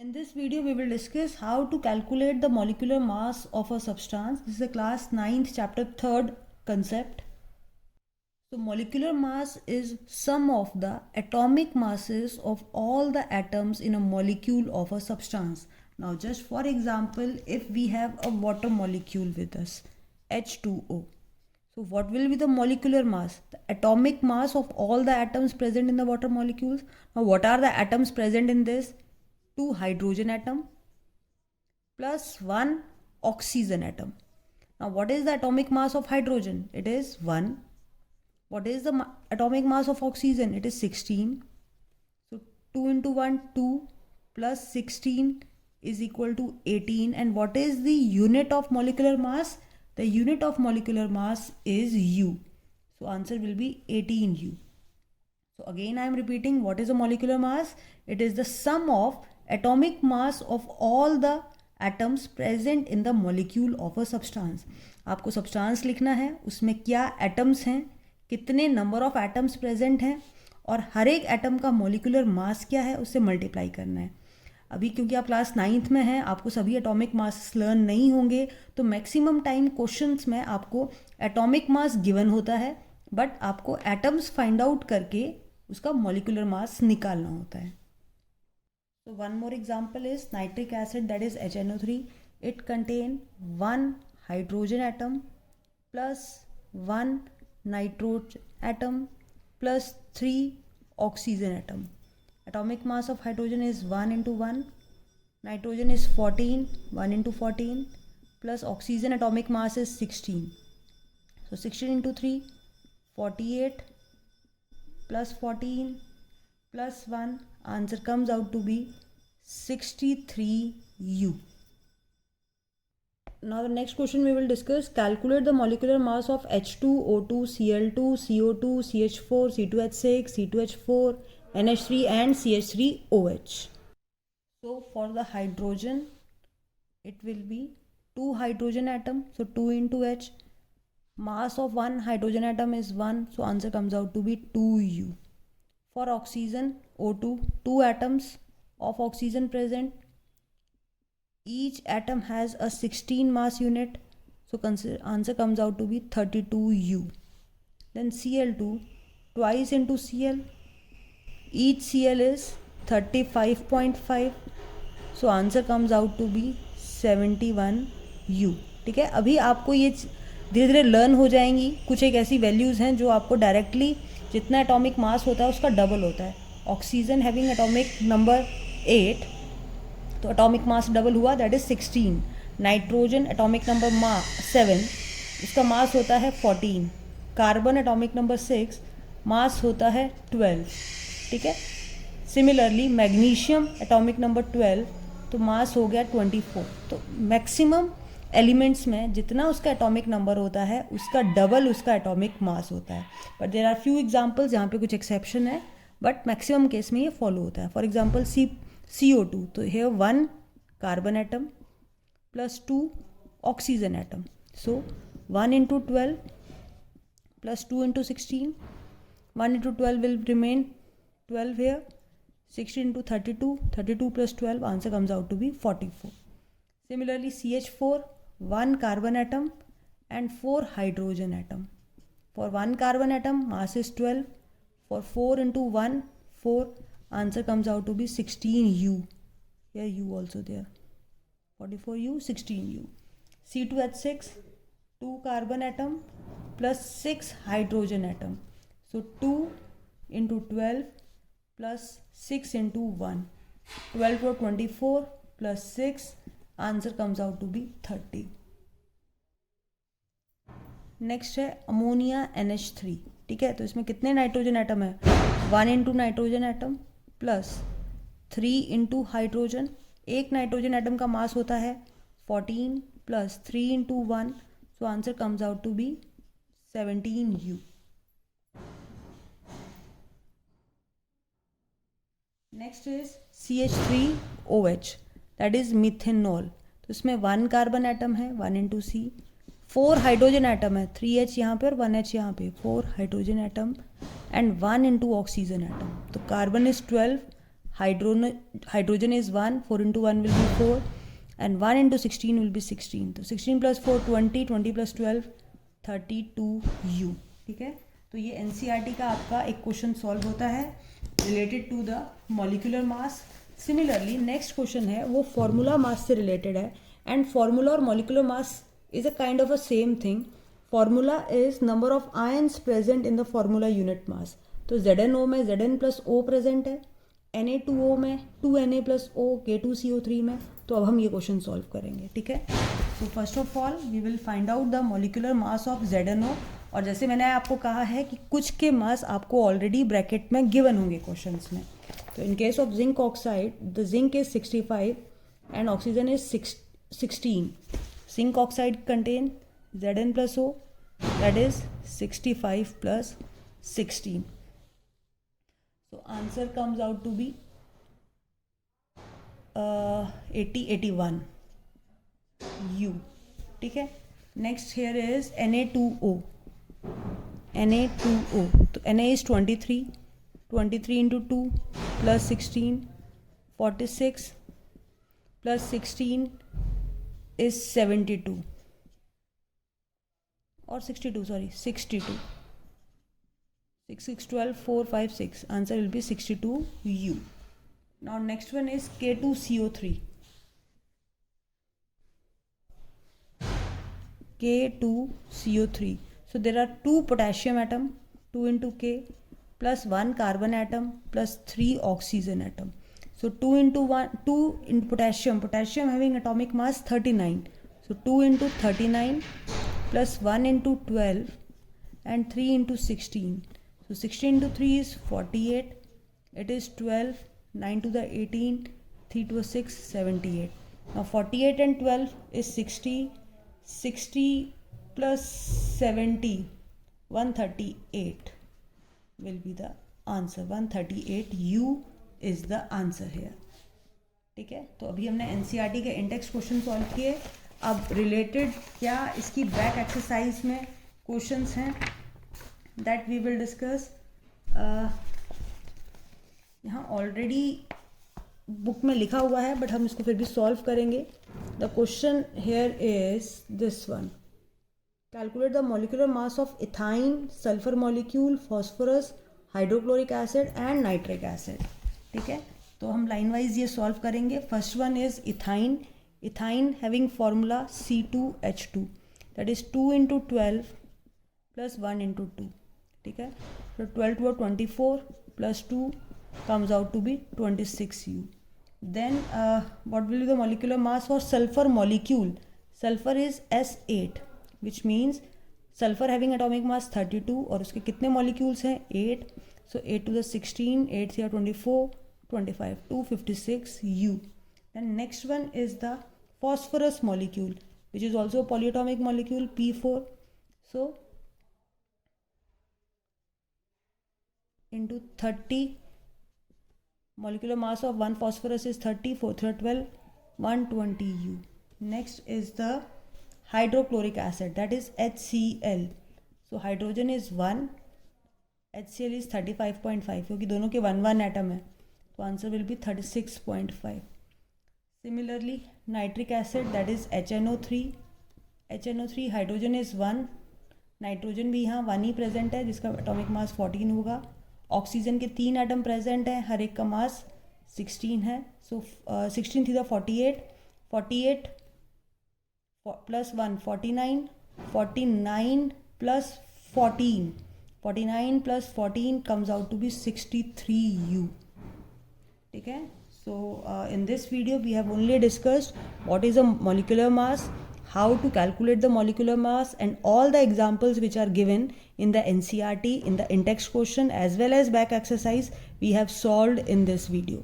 In this video, we will discuss how to calculate the molecular mass of a substance. This is a class 9th chapter 3rd concept. So molecular mass is sum of the atomic masses of all the atoms in a molecule of a substance. Now just for example, if we have a water molecule with us, H2O. So what will be the molecular mass? The atomic mass of all the atoms present in the water molecules. Now what are the atoms present in this? 2 hydrogen atom plus 1 oxygen atom. Now what is the atomic mass of hydrogen? It is 1. What is the atomic mass of oxygen? It is 16. So 2 into 1, 2 plus 16 is equal to 18. And what is the unit of molecular mass? The unit of molecular mass is U. So answer will be 18U. So again I am repeating, what is a molecular mass? It is the sum of atomic mass of all the atoms present in the molecule of a substance. आपको substance लिखना है, उसमें क्या atoms हैं, कितने number of atoms present हैं और हर एक atom का molecular mass क्या है उससे multiply करना है. अभी क्योंकि आप क्लास 9th में हैं, आपको सभी एटॉमिक मास लर्न नहीं होंगे, तो मैक्सिमम टाइम क्वेश्चंस में आपको एटॉमिक मास गिवन होता है, बट आपको एटम्स फाइंड आउट करके उसका मॉलिक्यूलर मास निकालना होता है. So one more example is nitric acid, that is HNO3. It contain 1 hydrogen atom plus 1 nitrogen atom plus 3 oxygen atom. Atomic mass of hydrogen is 1 into 1. Nitrogen is 14, 1 into 14 plus oxygen atomic mass is 16. So 16 into 3, 48 plus 14 plus 1, answer comes out to be 63U. Now the next question we will discuss, calculate the molecular mass of H2, O2, Cl2, CO2, CH4, C2H6, C2H4, NH3 and CH3OH. So for the hydrogen, it will be 2 hydrogen atom, so 2 into H. Mass of 1 hydrogen atom is 1, so answer comes out to be 2U. For oxygen, O2, 2 atoms of oxygen present. Each atom has a 16 mass unit, so answer comes out to be 32U. Then Cl2, twice into Cl. Each Cl is 35.5, so answer comes out to be 71U. ठीक है, अभी आपको ये धीरे धीरे learn हो जाएंगी. कुछ एक ऐसी वैल्यूज़ हैं जो आपको डायरेक्टली जितना एटॉमिक मास होता है उसका डबल होता है. ऑक्सीजन हैविंग एटॉमिक नंबर 8, तो एटॉमिक मास डबल हुआ, that is 16. Nitrogen atomic number 7, उसका मास होता है 14. कार्बन एटॉमिक नंबर 6, मास होता है 12. ठीक है. सिमिलरली मैग्नीशियम एटॉमिक नंबर 12, तो मास हो गया 24. तो मैक्सिमम एलिमेंट्स में जितना उसका एटॉमिक नंबर होता है उसका डबल उसका एटॉमिक मास होता है. But there are few examples जहाँ पे कुछ एक्सेप्शन है, बट मैक्सिमम केस में ये फॉलो होता है. फॉर एग्जांपल CO2, तो here 1 carbon atom plus 2 oxygen atom. So 1 into 12 plus 2 into 16. 1 into 12 will remain 12 here. 16 into 32. 32 plus 12, answer comes out to be 44. Similarly, CH4, 1 carbon atom and 4 hydrogen atom. For 1 carbon atom, mass is 12. For 4 into 1, 4. Answer comes out to be 16U. Here U also there. 44U, 16U. C2H6, 2 carbon atom plus 6 hydrogen atom. So 2 into 12 plus 6 into 1. 12 or 24 plus 6. Answer comes out to be 30. Next है ammonia NH3. ठीक है, तो इसमें कितने nitrogen atom है? 1 into nitrogen atom plus 3 into hydrogen. एक nitrogen atom का mass होता है 14 plus 3 into 1, so answer comes out to be 17U. Next is CH3OH, that is methanol. तो इसमें 1 कार्बन एटम है, 1 इंटू C. 4 हाइड्रोजन एटम है, 3H यहाँ पे और 1H यहाँ पे. 4 hydrogen atom and 1 into oxygen atom. तो carbon is 12, hydrogen is 1, 4 into 1 will be 4, and 1 into 16 will be 16. तो 16 plus 4 20, 20 plus 12 32U. ठीक है, तो ये NCERT का आपका एक क्वेश्चन सॉल्व होता है related to the molecular mass. Similarly next question है वो फॉर्मूला मास से रिलेटेड है, एंड फॉर्मूला और molecular mass is a kind of a same thing. Formula is number of ions present in the formula unit mass. तो ZnO में Zn plus O present है, Na2O में 2Na plus O, K2CO3 में. तो अब हम ये क्वेश्चन सॉल्व करेंगे. ठीक है, तो first of all we will find out the molecular mass of ZnO. और जैसे मैंने आपको कहा है कि कुछ के मास आपको ऑलरेडी ब्रैकेट में गिवन होंगे क्वेश्चंस में. तो in case of zinc oxide the zinc is 65 and oxygen is 16. Zinc oxide contain Zn plus O, that is 65 plus 16. So answer comes out to be 81 U. ठीक है, next here is Na2O. Na2O, तो Na is 23 into 2 plus 16, 46 plus 16 is 72 or 62, sorry 62. 6 6 12 4 5 6, answer will be 62U. Now next one is K2CO3. K2CO3, so there are 2 potassium atom, 2 into K, plus 1 carbon atom plus 3 oxygen atom. So 2 into potassium having atomic mass 39, so 2 into 39 plus 1 into 12 and 3 into 16. So 16 into 3 is 48, it is 12, 9 to the 18, 3 to the 6, 78. Now 48 and 12 is 60, 60 plus 70, 138 will be the answer. 138U is the answer here. ठीक है, तो अभी हमने NCERT के index question solve किए. अब related क्या इसकी बैक एक्सरसाइज में क्वेश्चंस हैं दैट वी विल डिस्कस. यहाँ ऑलरेडी बुक में लिखा हुआ है बट हम इसको फिर भी सॉल्व करेंगे. The question here is this one. Calculate the molecular mass of ethyne, sulphur molecule, phosphorus, hydrochloric acid and nitric acid. ठीक है, तो हम लाइन वाइज ये सॉल्व करेंगे. First one is ethyne. Ethine having formula C2H2, that is 2 into 12 plus 1 into 2. ठीक है, so 12 to 24 plus 2 comes out to be 26U. Then what will be the molecular mass for sulfur molecule? Sulfur is S8, which means sulfur having atomic mass 32 और उसके कितने molecules हैं 8, so 8 to the 16, 8 से 24, 25, 256U. Then next one is the phosphorus molecule, which is also a polyatomic molecule, P4. So into 30, molecular mass of 1 phosphorus is 30, 4 3 12, 120U. Next is the hydrochloric acid, that is HCl. So hydrogen is 1, HCl is 35.5, क्योंकि दोनों के 1 atom है, तो answer will be 36.5. Similarly, nitric acid, that is HNO3. HNO3 hydrogen is 1, nitrogen भी यहाँ 1 ही present है जिसका atomic mass 14 होगा. ऑक्सीजन के 3 एटम प्रेजेंट हैं, हर एक का मास 16 है. सो 16 थी 48, 48 plus 1 49, 49 plus 14, 49 plus 14 comes out to be 63U. ठीक है, so in this video we have only discussed what is a molecular mass, how to calculate the molecular mass, and all the examples which are given in the NCERT in the in-text question as well as back exercise we have solved in this video.